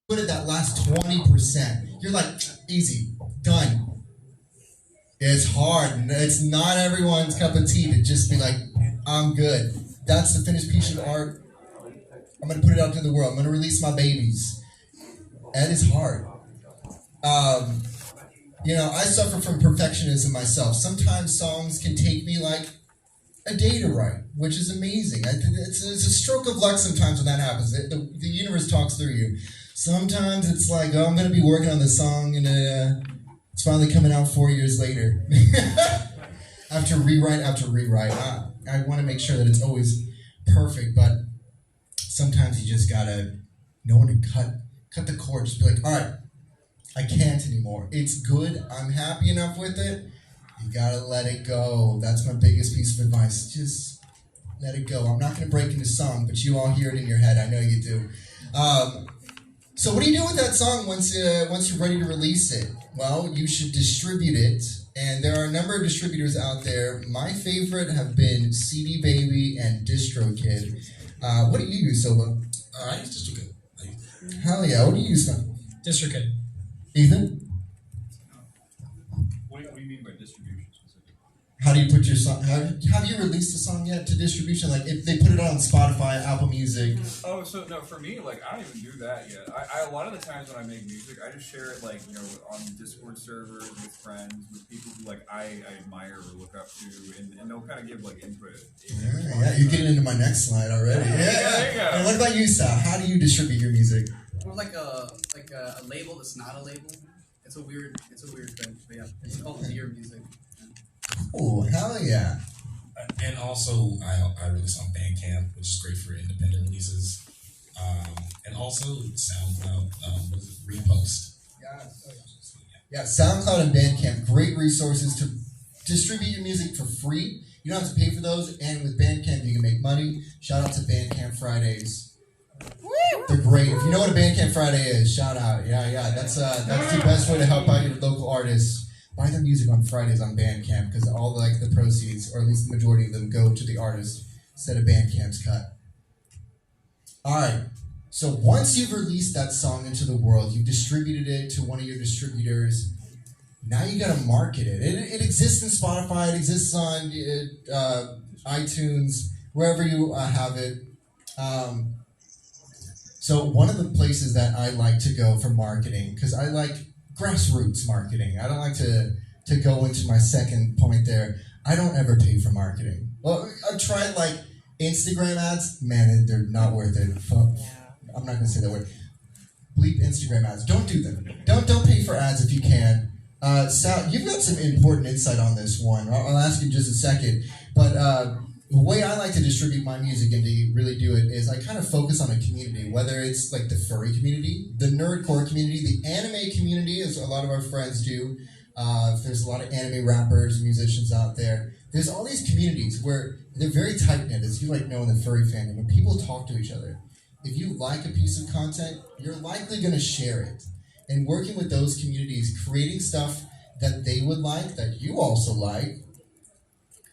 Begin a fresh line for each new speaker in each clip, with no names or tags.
good at that last 20%. You're like, easy, done. It's hard. It's not everyone's cup of tea to just be like, I'm good. That's the finished piece of art. I'm going to put it out to the world. I'm going to release my babies. That is hard. I suffer from perfectionism myself. Sometimes songs can take me like a day to write, which is amazing. It's a stroke of luck sometimes when that happens. The universe talks through you. Sometimes it's like, I'm going to be working on this song and it's finally coming out 4 years later. After rewrite after rewrite. I want to make sure that it's always perfect, but sometimes you just got to know when to cut the cord. Just be like, all right, I can't anymore. It's good. I'm happy enough with it. You got to let it go. That's my biggest piece of advice. Just let it go. I'm not going to break into song, but you all hear it in your head. I know you do. So what do you do with that song once you're ready to release it? Well, you should distribute it. And there are a number of distributors out there. My favorite have been CD Baby and DistroKid. What do you use, Silva?
I use DistroKid.
Hell yeah. What do you use, now?
DistroKid.
Ethan?
What do you mean by distribution specifically?
How do you put your song? Have you released a song yet to distribution? Like if they put it on Spotify, Apple Music.
Oh, so no, for me, like I don't even do that yet. I a lot of the times when I make music, I just share it like on Discord servers with friends, with people who like I admire or look up to, and they'll kind of give like input.
Yeah, you're getting into my next slide already. Yeah.
There you go.
And what about you, Sal? How do you distribute your music?
Or like a label that's not a label. It's a weird thing. But yeah, it's called Dear Music.
Oh, hell yeah.
And also, I release on Bandcamp, which is great for independent releases. And also SoundCloud, Repost.
Yeah, SoundCloud and Bandcamp, great resources to distribute your music for free. You don't have to pay for those, and with Bandcamp you can make money. Shout out to Bandcamp Fridays. They're great. If you know what a Bandcamp Friday is, shout out. Yeah. That's the best way to help out your local artists. Buy their music on Fridays on Bandcamp because all the proceeds, or at least the majority of them, go to the artist instead of Bandcamp's cut. All right. So once you've released that song into the world, you've distributed it to one of your distributors. Now you got to market it. It exists in Spotify. It exists on iTunes, wherever you have it. So one of the places that I like to go for marketing, because I like grassroots marketing. I don't like to go into my second point there. I don't ever pay for marketing. Well, I've tried like Instagram ads. Man, they're not worth it. I'm not going to say that word. Bleep Instagram ads. Don't do them. Don't pay for ads if you can. Sal, you've got some important insight on this one. I'll ask you in just a second. But the way I like to distribute my music and to really do it is I kind of focus on a community, whether it's like the furry community, the nerdcore community, the anime community, as a lot of our friends do. There's a lot of anime rappers and musicians out there. There's all these communities where they're very tight-knit, as you like know in the furry fandom, when people talk to each other. If you like a piece of content, you're likely going to share it. And working with those communities, creating stuff that they would like, that you also like,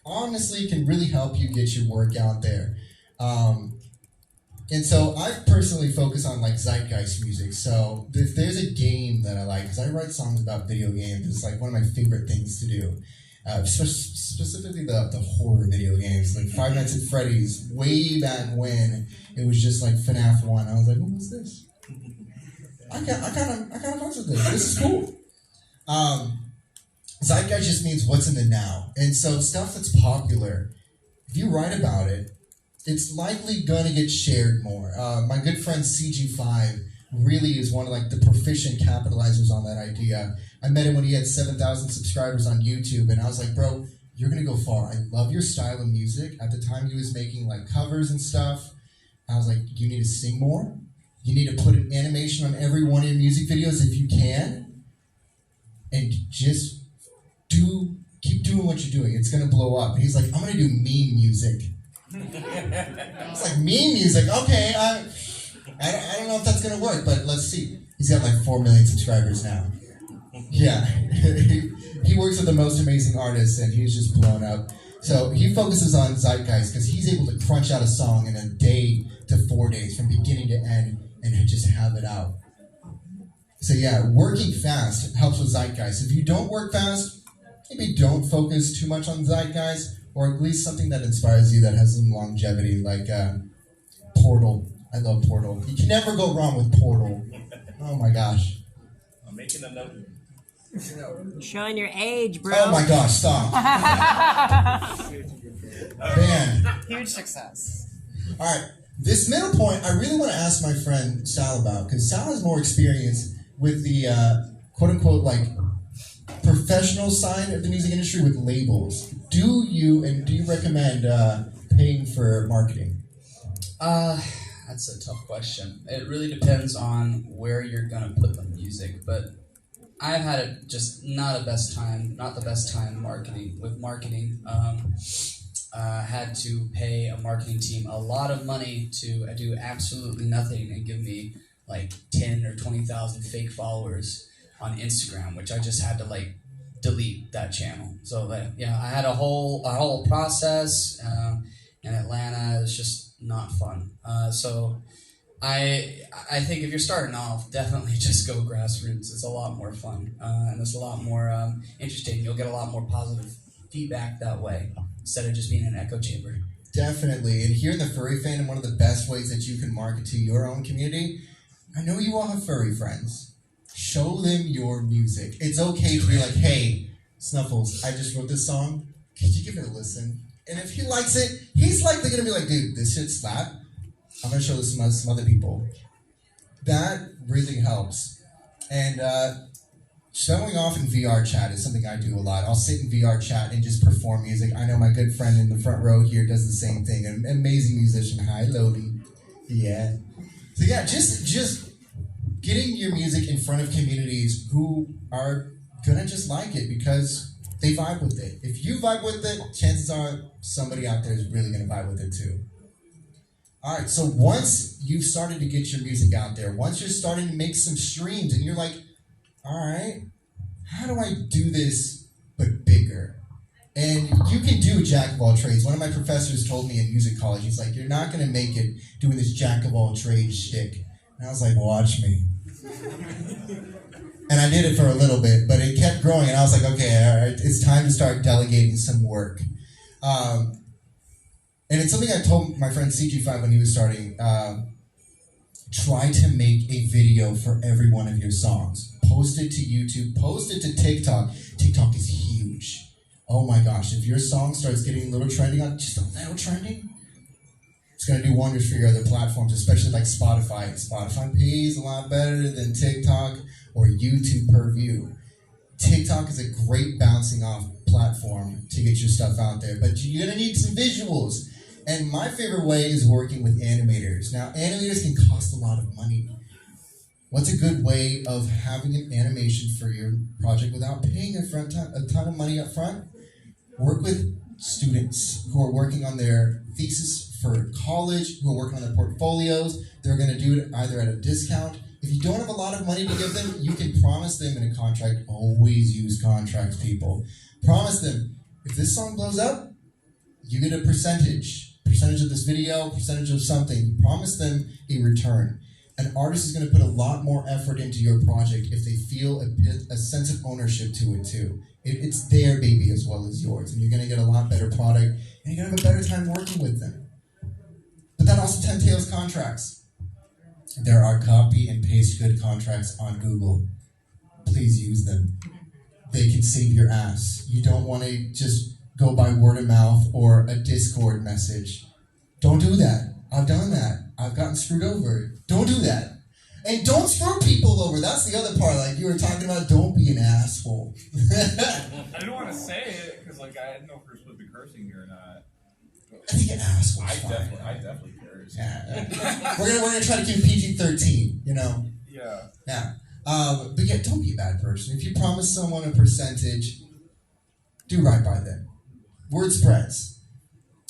honestly can really help you get your work out there. And so I personally focus on like zeitgeist music. So if there's a game that I like, because I write songs about video games, it's like one of my favorite things to do. Specifically the horror video games, like Five Nights at Freddy's, way back when it was just like FNAF 1. I was like, what's this? I kind of fucks with this. This is cool. Zeitgeist just means what's in the now. And so stuff that's popular, if you write about it, it's likely going to get shared more. My good friend CG5 really is one of like the proficient capitalizers on that idea. I met him when he had 7,000 subscribers on YouTube, and I was like, bro, you're going to go far. I love your style of music. At the time, he was making like covers and stuff. I was like, you need to sing more. You need to put an animation on every one of your music videos if you can. And just keep doing what you're doing. It's going to blow up. And he's like, I'm going to do meme music. It's like, meme music? Okay, I don't know if that's going to work, but let's see. He's got like 4 million subscribers now. Yeah. He works with the most amazing artists, and he's just blown up. So he focuses on zeitgeist because he's able to crunch out a song in a day to 4 days from beginning to end and just have it out. So yeah, working fast helps with zeitgeist. If you don't work fast, maybe don't focus too much on zeitgeist, or at least something that inspires you that has some longevity, like Portal. I love Portal. You can never go wrong with Portal. Oh my gosh.
I'm making a note.
Showing your age, bro.
Oh my gosh, stop. Man.
Huge success.
All right, this middle point, I really want to ask my friend Sal about, because Sal has more experience with the quote-unquote, like, professional side of the music industry with labels. Do you recommend paying for marketing?
That's a tough question. It really depends on where you're gonna put the music, but I've had it just not the best time marketing. Had to pay a marketing team a lot of money to do absolutely nothing and give me like 10 or 20,000 fake followers on Instagram, which I just had to like delete that channel. So I had a whole process in Atlanta. It was just not fun. So I think if you're starting off, definitely just go grassroots. It's a lot more fun and it's a lot more interesting. You'll get a lot more positive feedback that way instead of just being an echo chamber.
Definitely. And here in the furry fandom, one of the best ways that you can market to your own community, I know you all have furry friends. Show them your music. It's okay to be like, hey, Snuffles, I just wrote this song. Could you give it a listen? And if he likes it, he's likely going to be like, dude, this shit slap. I'm going to show this to some other people. That really helps. And showing off in VR chat is something I do a lot. I'll sit in VR chat and just perform music. I know my good friend in the front row here does the same thing. An amazing musician. Hi, Lodi. Yeah. So yeah, just getting your music in front of communities who are going to just like it because they vibe with it. If you vibe with it, chances are somebody out there is really going to vibe with it too. All right, so once you've started to get your music out there, once you're starting to make some streams and you're like, all right, how do I do this but bigger? And you can do jack of all trades. One of my professors told me in music college, he's like, you're not going to make it doing this jack of all trades shtick. And I was like, watch me. And I did it for a little bit, but it kept growing, and I was like, okay, all right, it's time to start delegating some work. And it's something I told my friend CG5 when he was starting. Try to make a video for every one of your songs. Post it to YouTube, post it to TikTok. TikTok is huge. Oh my gosh, if your song starts getting a little trending on, just a little trending, it's going to do wonders for your other platforms, especially like Spotify. Spotify pays a lot better than TikTok or YouTube per view. TikTok is a great bouncing off platform to get your stuff out there, but you're going to need some visuals. And my favorite way is working with animators. Now, animators can cost a lot of money. What's a good way of having an animation for your project without paying a ton of money up front? Work with students who are working on their thesis for college, who are working on their portfolios. They're going to do it either at a discount. If you don't have a lot of money to give them, you can promise them in a contract. Always use contracts, people. Promise them, if this song blows up, you get a percentage of this video, percentage of something. Promise them a return. An artist is going to put a lot more effort into your project if they feel a sense of ownership to it too. It's their baby as well as yours, and you're going to get a lot better product, and you're going to have a better time working with them. But that also entails contracts. There are copy and paste good contracts on Google. Please use them. They can save your ass. You don't want to just go by word of mouth or a Discord message. Don't do that. I've done that. I've gotten screwed over. Don't do that. And don't screw people over. That's the other part. Like you were talking about, don't be an asshole.
I didn't want to say it because like I didn't know if we were supposed to be cursing here or not.
I think an asshole.
I definitely curse.
Yeah. We're gonna try to keep PG-13. You know.
Yeah.
Yeah. But yeah, don't be a bad person. If you promise someone a percentage, do right by them. Word spreads.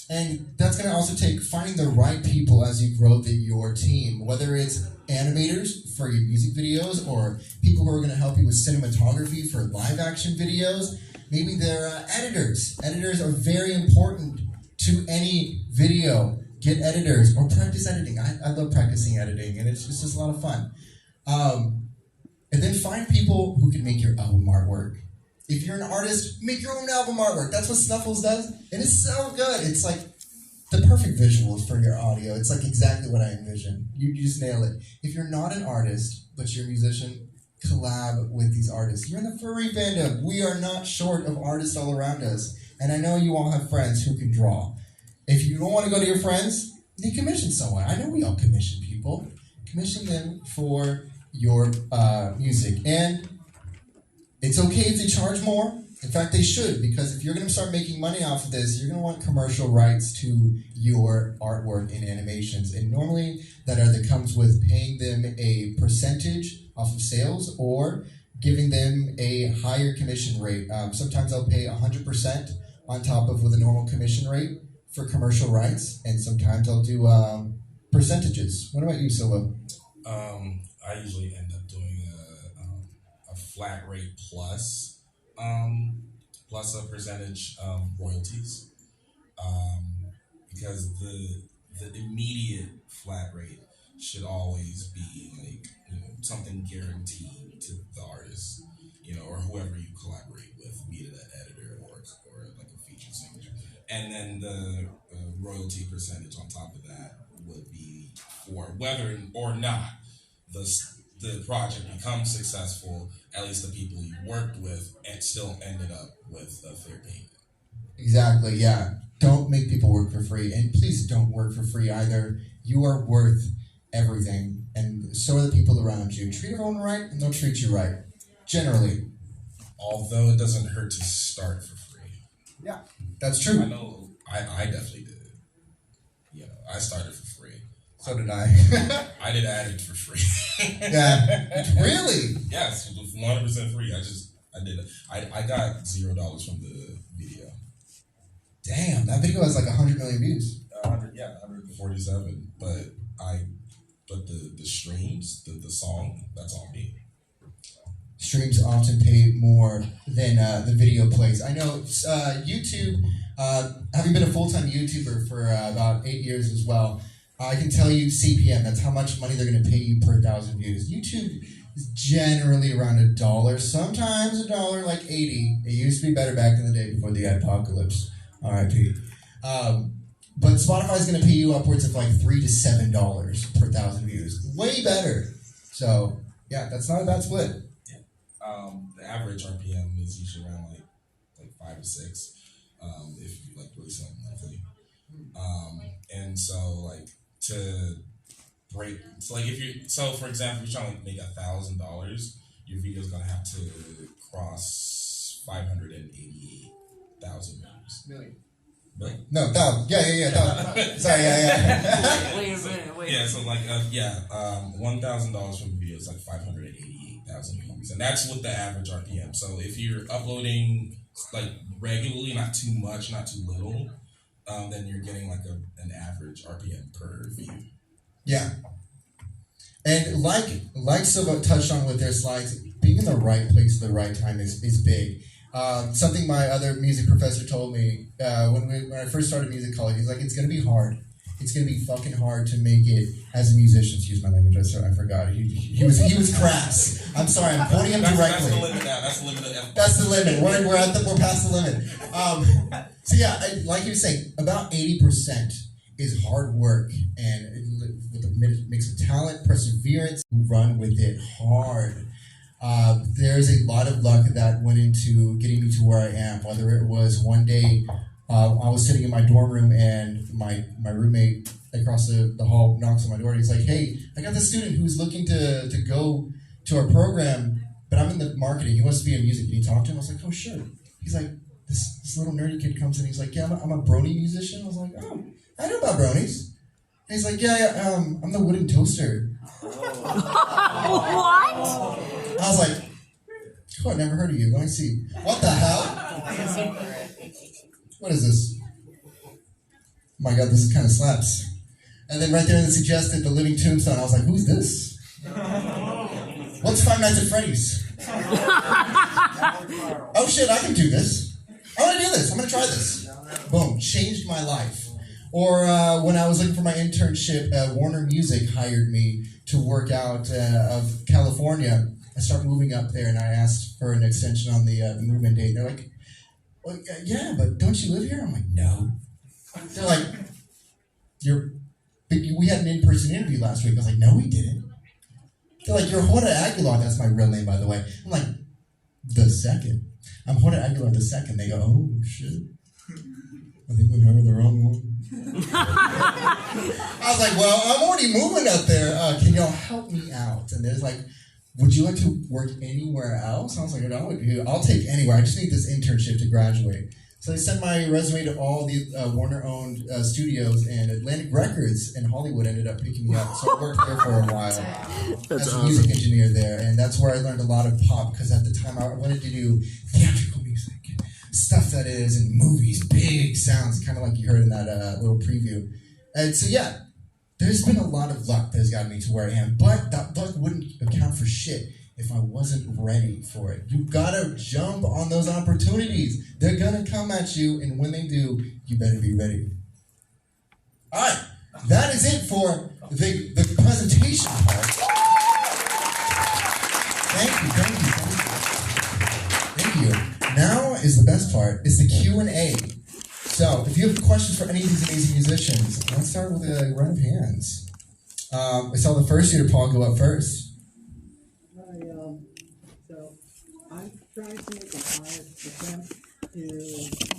And that's going to also take finding the right people as you grow your team, whether it's animators for your music videos or people who are going to help you with cinematography for live action videos. Maybe they're editors. Editors are very important to any video. Get editors or practice editing. I love practicing editing, and it's just a lot of fun. And then find people who can make your album artwork. If you're an artist, make your own album artwork. That's what Snuffles does. And it's so good. It's like the perfect visuals for your audio. It's like exactly what I envision. You just nail it. If you're not an artist, but you're a musician, collab with these artists. You're in the Furry fandom. We are not short of artists all around us. And I know you all have friends who can draw. If you don't want to go to your friends, then commission someone. I know we all commission people. Commission them for your music. And it's okay if they charge more. In fact, they should, because if you're going to start making money off of this, you're going to want commercial rights to your artwork and animations. And normally that either comes with paying them a percentage off of sales or giving them a higher commission rate. Sometimes I'll pay 100% on top of with a normal commission rate for commercial rights, and sometimes I'll do percentages. What about you, Solo?
I usually end up doing a flat rate plus a percentage royalties, because the immediate flat rate should always be like, you know, something guaranteed to the artist, you know, or whoever you collaborate with, be it an editor or like a featured singer, and then the royalty percentage on top of that would be for whether or not the project becomes successful. At least the people you worked with and still ended up with a fair payment.
Exactly, yeah. Don't make people work for free, and please don't work for free either. You are worth everything, and so are the people around you. Treat everyone right, and they'll treat you right. Generally.
Although it doesn't hurt to start for free.
Yeah, that's true.
I know I definitely did it. You know, I started for free.
So did I.
I did Addict for free.
Yeah. Really?
Yes, 100% free. I did it. I got $0 from the video.
Damn, that video has like 100 million views.
147. But the streams, the song, that's on me.
Streams often pay more than the video plays. I know YouTube, having been a full-time YouTuber for about 8 years as well, I can tell you CPM, that's how much money they're going to pay you per 1,000 views. YouTube is generally around $1, sometimes $1 like 80. It used to be better back in the day before the apocalypse. R.I.P. But Spotify is going to pay you upwards of like $3 to $7 per 1,000 views. Way better. So, yeah, that's not a bad split.
The average RPM is usually around like 5 to 6, if you like release something monthly. And so like to break, so like for example, if you're trying to make $1,000, your video is gonna have to cross 588,000 views.
Million.
No, $1,000. Yeah. Sorry, yeah.
Wait a minute, wait.
Yeah, so like $1,000 from the video is like 588,000 views, and that's with the average RPM. So if you're uploading like regularly, not too much, not too little, then you're getting like an average RPM per view.
Yeah. And like Silva touched on with their slides, being in the right place at the right time is big. Something my other music professor told me when I first started music college, he's like, it's going to be hard. It's going to be fucking hard to make it as a musician. Excuse my language, I forgot. He was crass. I'm sorry, I'm quoting him directly.
That's the limit now. That's the limit.
That's the limit. We're past the limit. So yeah, like you were saying, about 80% is hard work and with a mix of talent, perseverance, run with it hard. There's a lot of luck that went into getting me to where I am. Whether it was one day I was sitting in my dorm room and my roommate across the hall knocks on my door and he's like, hey, I got this student who's looking to go to our program, but I'm in the marketing. He wants to be in music. Can you talk to him? I was like, oh, sure. He's like, this little nerdy kid comes in. He's like, yeah, I'm a brony musician. I was like, oh, I know about bronies. And he's like, yeah, I'm the wooden toaster.
What?
I was like, oh, I never heard of you. Let me see. What the hell? What is this? Oh my God, this kind of slaps. And then right there it suggested the Living Tombstone. I was like, who's this? What's Five Nights at Freddy's? Oh shit, I can do this. I'm gonna do this. I'm gonna try this. Boom, changed my life. Or when I was looking for my internship, Warner Music hired me to work out of California. I start moving up there, and I asked for an extension on the movement date. They're like, well, yeah, but don't you live here? I'm like, no. They're like, we had an in-person interview last week. I was like, no, we didn't. They're like, you're Jorge Aguilar. That's my real name, by the way. I'm like, the second. I'm Jorge Aguilar the second. They go, oh, shit. I think we heard the wrong one. I was like, well, I'm already moving up there. Can y'all help me out? And there's like, would you like to work anywhere else? I was like, no, I'll take anywhere. I just need this internship to graduate. So they sent my resume to all the Warner-owned studios, and Atlantic Records in Hollywood ended up picking me up. So I worked there for a while as a music engineer there, and that's where I learned a lot of pop, because at the time I wanted to do theatrical music, stuff that is in movies, big sounds, kind of like you heard in that little preview. And so yeah, there's been a lot of luck that has gotten me to where I am, but that luck wouldn't account for shit if I wasn't ready for it. You gotta jump on those opportunities. They're gonna come at you, and when they do, you better be ready. All right, that is it for the presentation part. Thank you. Now is the best part. It's the Q&A. So, if you have questions for any of these amazing musicians, let's start with a round of hands. I saw the first year Paul go up first.
So I'm trying to make an honest attempt to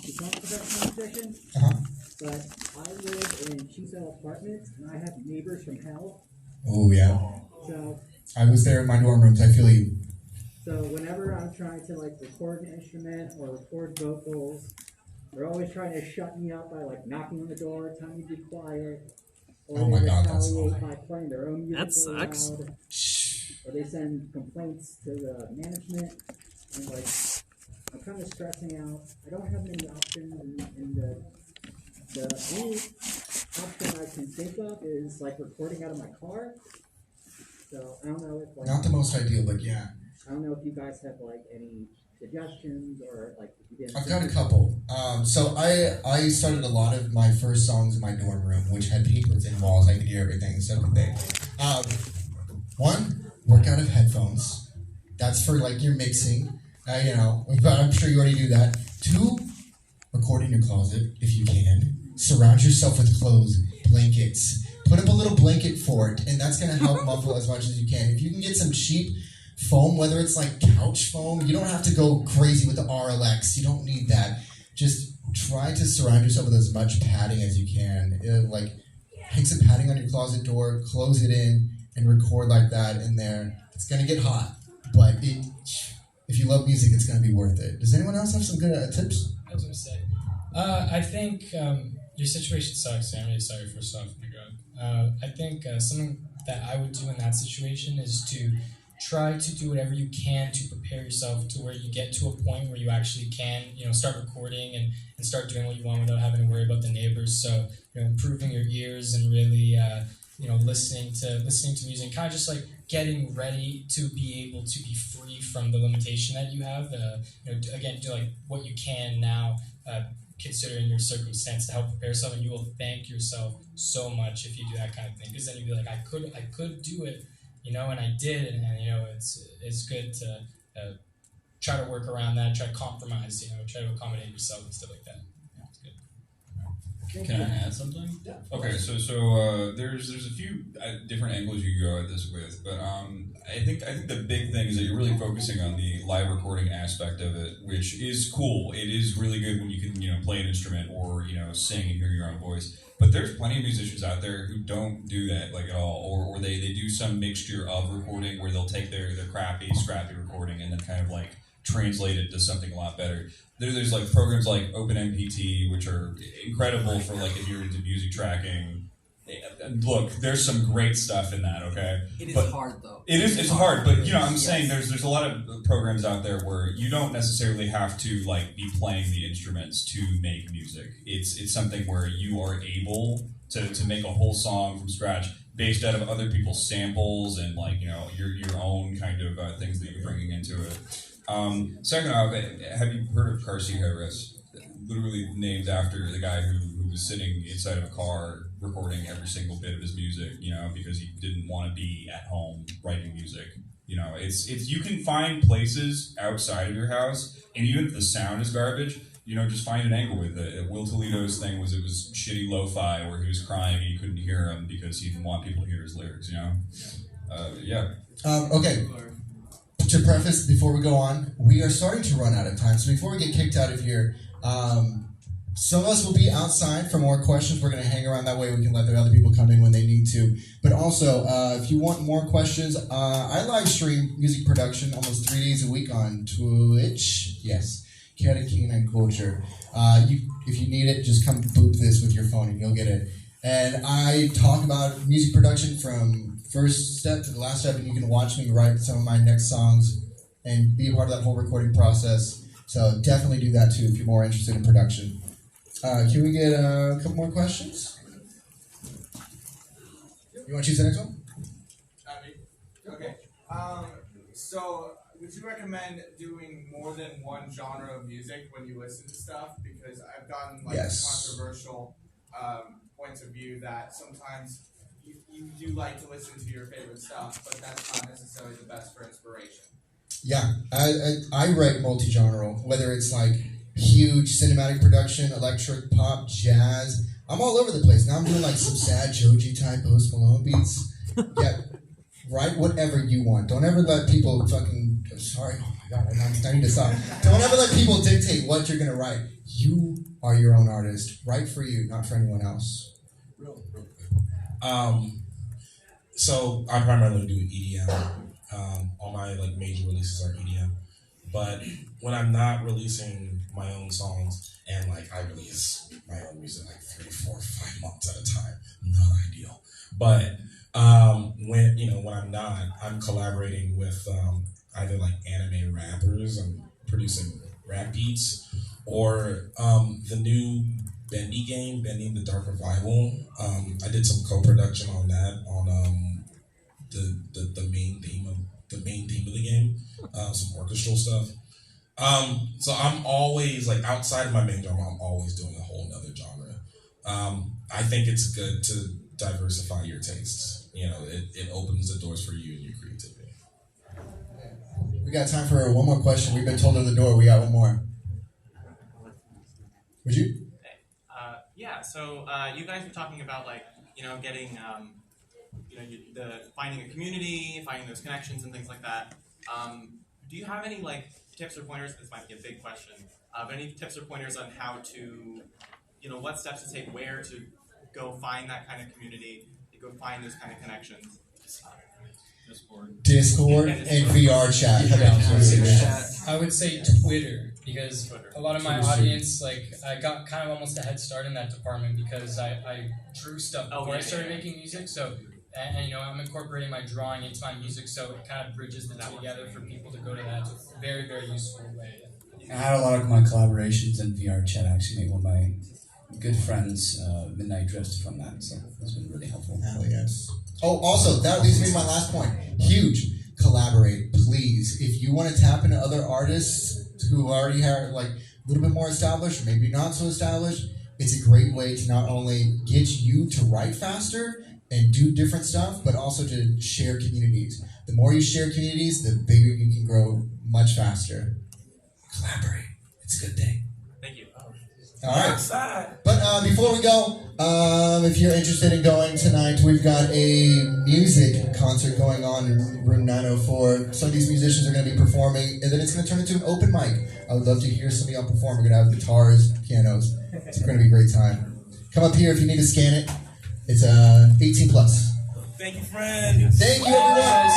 become a professional musician, but I live in two-cell apartments and I have neighbors from hell.
Oh yeah.
So
I was there in my dorm rooms. I feel you.
So whenever I'm trying to like record an instrument or record vocals, they're always trying to shut me up by like knocking on the door, telling me to be quiet, or
Oh my
they
God, that's
retaliate by playing their own music.
That sucks.
loud. Or they send complaints to the management, and like, I'm kind of stressing out. I don't have many options, and the only option I can think of is like recording out of my car. So I don't know if like
Not the most ideal, but yeah.
I don't know if you guys have like any suggestions or like if you didn't.
I've got a couple. So I started a lot of my first songs in my dorm room, which had papers in walls. I could hear everything. So could they. One, work out of headphones. That's for like your mixing. But I'm sure you already do that. Two, record in your closet if you can. Surround yourself with clothes, blankets. Put up a little blanket fort, and that's going to help muffle as much as you can. If you can get some cheap foam, whether it's like couch foam, you don't have to go crazy with the RLX. You don't need that. Just try to surround yourself with as much padding as you can. Like, hang some padding on your closet door, close it in, and record like that in there. It's going to get hot, but if you love music, it's going to be worth it. Does anyone else have some good tips?
I was going to say, I think your situation sucks. I'm really sorry first off. Oh my God. I think something that I would do in that situation is to try to do whatever you can to prepare yourself to where you get to a point where you actually can, start recording and start doing what you want without having to worry about the neighbors. So, improving your ears and really, listening to music, kind of just like getting ready to be able to be free from the limitation that you have. Again, do like what you can now, considering your circumstance to help prepare yourself, and you will thank yourself so much if you do that kind of thing. Because then you'll be like, I could do it. And I did, and it's good to try to work around that, try to compromise, try to accommodate yourself and stuff like that. Yeah, it's good.
Can I add something?
Yeah.
Okay, so there's a few different angles you can go at this with, but I think the big thing is that you're really focusing on the live recording aspect of it, which is cool. It is really good when you can play an instrument or sing and hear your own voice. But there's plenty of musicians out there who don't do that like at all, or they do some mixture of recording where they'll take their crappy, scrappy recording and then kind of like translate it to something a lot better. There's like programs like OpenMPT, which are incredible for like if you're into music tracking. Look, there's some great stuff in that, okay?
It is hard though.
It's hard, but I'm saying there's a lot of programs out there where you don't necessarily have to like be playing the instruments to make music. It's something where you are able to make a whole song from scratch based out of other people's samples and like your own kind of things that you're bringing into it. Second off, have you heard of Car Seat Headrest? Literally named after the guy who was sitting inside of a car recording every single bit of his music, because he didn't want to be at home writing music. You know, it's you can find places outside of your house, and even if the sound is garbage, you know, just find an angle with it. Will Toledo's thing was it was shitty lo-fi where he was crying and you couldn't hear him because he didn't want people to hear his lyrics. You know, yeah.
Okay. To preface, before we go on, we are starting to run out of time. So before we get kicked out of here, some of us will be outside for more questions. We're going to hang around that way. We can let the other people come in when they need to. But also, if you want more questions, I live stream music production almost 3 days a week on Twitch. Yes, Chaotic Canine Culture. If you need it, just come boop this with your phone and you'll get it. And I talk about music production from first step to the last step, and you can watch me write some of my next songs and be a part of that whole recording process. So definitely do that too if you're more interested in production. Can we get a couple more questions? You want to choose the next one?
Okay. So, would you recommend doing more than one genre of music when you listen to stuff? Because I've gotten controversial points of view that sometimes you do like to listen to your favorite stuff, but that's not necessarily the best for inspiration.
Yeah, I write multi-genre, whether it's like huge cinematic production, electric, pop, jazz. I'm all over the place. Now I'm doing like some sad Joji type Post Malone beats. Yeah, write whatever you want. Don't ever let people fucking. Sorry, oh my god, I need to stop. Don't ever let people dictate what you're gonna write. You are your own artist. Write for you, not for anyone else.
Real quick. So I primarily do EDM. All my like major releases are EDM. But when I'm not releasing my own songs, and like I release my own music like 3, 4, 5 months at a time, not ideal. But when I'm not, I'm collaborating with either like anime rappers. I'm producing rap beats, or the new Bendy game, Bending the Dark Revival. I did some co-production on that on the main theme of the game, some orchestral stuff. So I'm always like outside of my main genre, I'm always doing a whole nother genre. I think it's good to diversify your tastes. You know, it opens the doors for you and your creativity.
We got time for one more question. We've been told at the door. We got one more. Would you?
Yeah. So you guys were talking about getting finding a community, finding those connections and things like that. Do you have any tips or pointers? This might be a big question. Any tips or pointers on how to, what steps to take, where to go find that kind of community, to go find those kind of connections?
Discord and VR chat.
I would say Twitter, because a lot of my audience, I got kind of almost a head start in that department because I drew stuff before I started making music. So, and I'm incorporating my drawing into my music, so it kind of bridges the two together for people to go to that. It's a very, very useful way.
I had a lot of my collaborations in VR chat. I actually made one of my good friends Midnight Drift from that, so it's been really helpful.
Hell yes. Oh, also, that leads me to my last point. Huge. Collaborate, please. If you want to tap into other artists who already are a little bit more established, maybe not so established, it's a great way to not only get you to write faster and do different stuff, but also to share communities. The more you share communities, the bigger you can grow much faster. Collaborate. It's a good thing.
Thank you.
All right. But before we go, if you're interested in going tonight, we've got a music concert going on in room 904. Some of these musicians are going to be performing, and then it's going to turn into an open mic. I would love to hear some of y'all perform. We're going to have guitars, pianos. It's going to be a great time. Come up here if you need to scan it. It's 18 plus.
Thank you, friend.
Thank you, everyone.